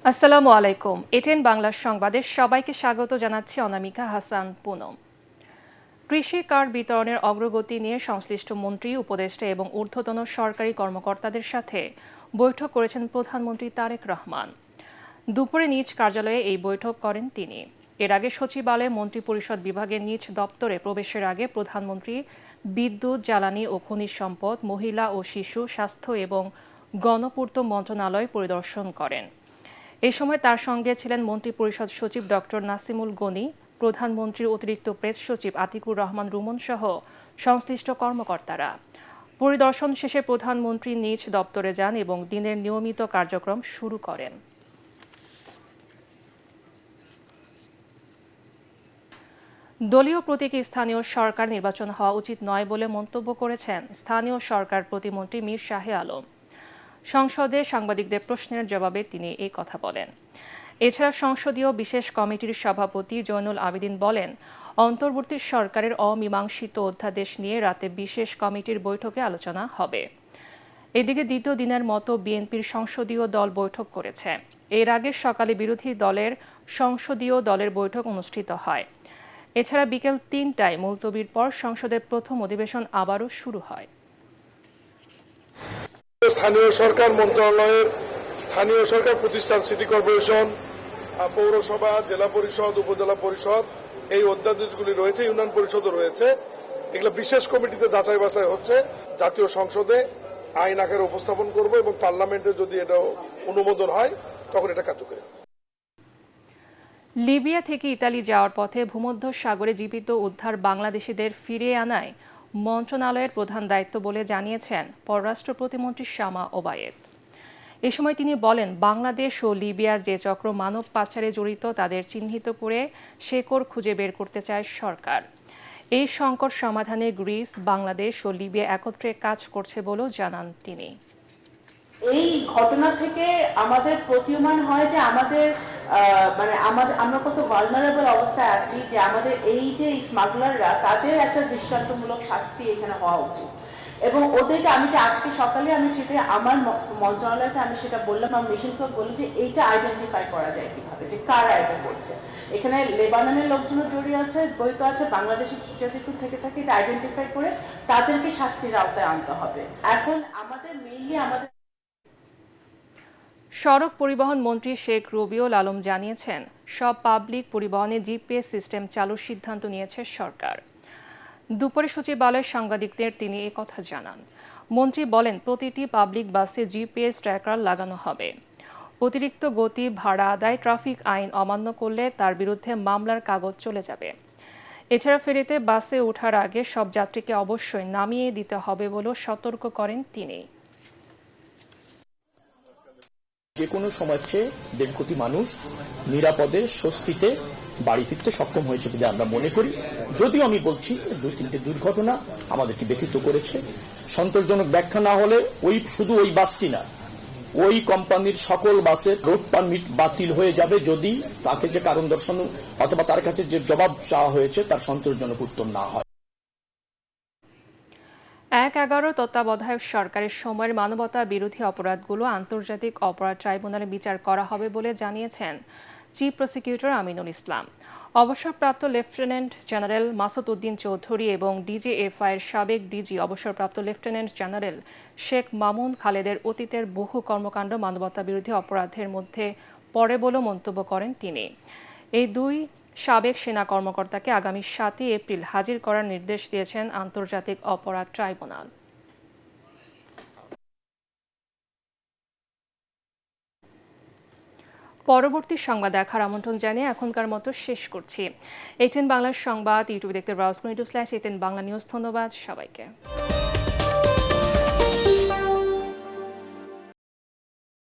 আসসালামু আলাইকুম। এটেন বাংলার সংবাদে সবাইকে স্বাগত জানাচ্ছি অনামিকা হাসান পুনম। কৃষি কার্ড বিতরণের অগ্রগতি নিয়ে সংশ্লিষ্ট মন্ত্রী, উপদেষ্টা এবং ঊর্ধ্বতন সরকারি কর্মকর্তাদের সাথে বৈঠক করেছেন প্রধানমন্ত্রী তারেক রহমান। দুপুরে নিজ কার্যালয়ে এই বৈঠক করেন তিনি। এর আগে সচিবালয়ে মন্ত্রিপরিষদ বিভাগের নিজ দপ্তরে প্রবেশের আগে প্রধানমন্ত্রী বিদ্যুৎ, জ্বালানি ও খনিজ সম্পদ, মহিলা ও শিশু, স্বাস্থ্য এবং গণপূর্ত মন্ত্রণালয় পরিদর্শন করেন। এই সময় তার সঙ্গে ছিলেন মন্ত্রিপরিষদ সচিব ডক্টর নাসিমুল গনি, প্রধানমন্ত্রীর অতিরিক্ত প্রেস সচিব আতিকুর রহমান রুমন সহ সংশ্লিষ্ট কর্মকর্তারা। পরিদর্শন শেষে প্রধানমন্ত্রী নিজ দপ্তরে যান এবং দিনের নিয়মিত কার্যক্রম শুরু করেন। দলীয় প্রতীকে স্থানীয় সরকার নির্বাচন হওয়া উচিত নয় বলে মন্তব্য করেছেন স্থানীয় সরকার প্রতিমন্ত্রী মীর শাহে আলম। সংসদে সাংবাদিকদের প্রশ্নের জবাবে তিনি এই কথা বলেন। এছাড়া সংসদীয় বিশেষ কমিটির সভাপতি জয়নুল আবেদিন বলেন, অন্তর্বর্তী সরকারের অমীমাংসিত অধ্যাদেশ নিয়ে রাতে বিশেষ কমিটির বৈঠকে আলোচনা হবে। এদিকে দ্বিতীয় দিনের মতো বিএনপির সংসদীয় দল বৈঠক করেছে। এর আগে সকালে বিরোধী দলের সংসদীয় দলের বৈঠক অনুষ্ঠিত হয়। এছাড়া বিকেল ৩টায় মুলতবির পর সংসদের প্রথম অধিবেশন আবারও শুরু হয়। স্থানীয় সরকার মন্ত্রণালয়ের স্থানীয় সরকার প্রতিষ্ঠান, সিটি কর্পোরেশন, পৌরসভা, জেলা পরিষদ, উপজেলা পরিষদ, এই অধ্যাদেশগুলি রয়েছে, ইউনিয়ন পরিষদও রয়েছে। এগুলো বিশেষ কমিটিতে যাচাই বাছাই হচ্ছে। জাতীয় সংসদে আইন আকারে উপস্থাপন করব এবং পার্লামেন্টে যদি এটা অনুমোদন হয় তখন এটা কার্যকরী। লিবিয়া থেকে ইতালি যাওয়ার পথে ভূমধ্য সাগরে জীবিত উদ্ধার বাংলাদেশিদের ফিরিয়ে আনায় মন্ত্রণালয়ের প্রধান দায়িত্ব বলে জানিয়েছেন পররাষ্ট্র প্রতিমন্ত্রী শামা ওবায়েদ। এ সময় তিনি বলেন, বাংলাদেশ ও লিবিয়ার যে চক্র মানব পাচারে জড়িত তাদের চিহ্নিত করে শেকড় খুঁজে বের করতে চায় সরকার। এই সংকট সমাধানে গ্রিস, বাংলাদেশ ও লিবিয়া একত্রে কাজ করছে বলেও জানান তিনি। এই ঘটনা থেকে আমাদের প্রতীয়মান হয় যে আমাদের আমরা কত ভালনারেবল অবস্থায় আছি, যে আমাদের এই যে স্মাগলাররা, তাদের একটা দৃষ্টান্তমূলক শাস্তি এখানে হওয়া উচিত। এবং ওদেরকে আমি যে আজকে সকালে আমি সেটা আমার মন্ত্রণালয়কে আমি সেটা বললাম, আমি মিশনকে বলি যে এইটা আইডেন্টিফাই করা যায় কিভাবে, যে কারা এটা করছে। এখানে লেবাননের লোকজনও জড়িয়ে আছে, জড়িত আছে, বাংলাদেশের যদি থেকে থাকে এটা আইডেন্টিফাই করে তাদেরকে শাস্তির আওতায় আনতে হবে। এখন আমাদের মেইনলি আমাদের সড়ক পরিবহন মন্ত্রী শেখ রবিউল আলম জানিয়েছেন, সব পাবলিক পরিবহনে জিপিএস সিস্টেম চালুর সিদ্ধান্ত নিয়েছে সরকার। দুপুরে সচিবালয়ে সাংবাদিকদের তিনি এ কথা জানান। মন্ত্রী বলেন, প্রতিটি পাবলিক বাসে জিপিএস ট্র্যাকার লাগানো হবে। অতিরিক্ত গতি, ভাড়া আদায়, ট্রাফিক আইন অমান্য করলে তার বিরুদ্ধে মামলার কাগজ চলে যাবে। এছাড়া ফেরিতে বাসে ওঠার আগে সব যাত্রীকে অবশ্যই নামিয়ে দিতে হবে বলেও সতর্ক করেন তিনি। যে কোনো সময়ের চেয়ে 1.5 কোটি মানুষ নিরাপদে স্বস্তিতে বাড়ি ফিরতে সক্ষম হয়েছে বলে আমরা মনে করি। যদিও আমি বলছি 2-3টে দুর্ঘটনা আমাদেরকে ব্যথিত করেছে। সন্তোষজনক ব্যাখ্যা না হলে শুধু ওই বাসটি না, ওই কোম্পানির সকল বাসের রুট পারমিট বাতিল হয়ে যাবে যদি তাকে যে কারণ দর্শানো অথবা তার কাছে যে জবাব চাওয়া হয়েছে তার সন্তোষজনক উত্তর না হয়। 1/11 তত্ত্বাবধায়ক সরকারের সময়ের মানবতা বিরোধী অপরাধগুলো আন্তর্জাতিক অপরাধ ট্রাইব্যুনালে বিচার করা হবে বলে জানিয়েছেন চিফ প্রসিকিউটর আমিনুল ইসলাম। অবসরপ্রাপ্ত লেফটেন্যান্ট জেনারেল মাসুদ উদ্দিন চৌধুরী এবং ডিজিএফআইয়ের সাবেক ডিজি অবসরপ্রাপ্ত লেফটেন্যান্ট জেনারেল শেখ মামুন খালেদের অতীতের বহু কর্মকাণ্ড মানবতা বিরোধী অপরাধের মধ্যে পড়ে বলে মন্তব্য করেন তিনি। এই দুই সাবেক সেনা কর্মকর্তাকে আগামী 7 এপ্রিল হাজির করার নির্দেশ দিয়েছেন আন্তর্জাতিক অপরাধ ট্রাইব্যুনাল। পরবর্তী সংবাদ দেখার আমন্ত্রণ জানিয়ে এখনকার মতো শেষ করছি। এটেন বাংলার সংবাদ ইউটিউবে দেখতে ব্রাউজ করুন, YouTube/ATN বাংলা নিউজ। ধন্যবাদ সবাইকে।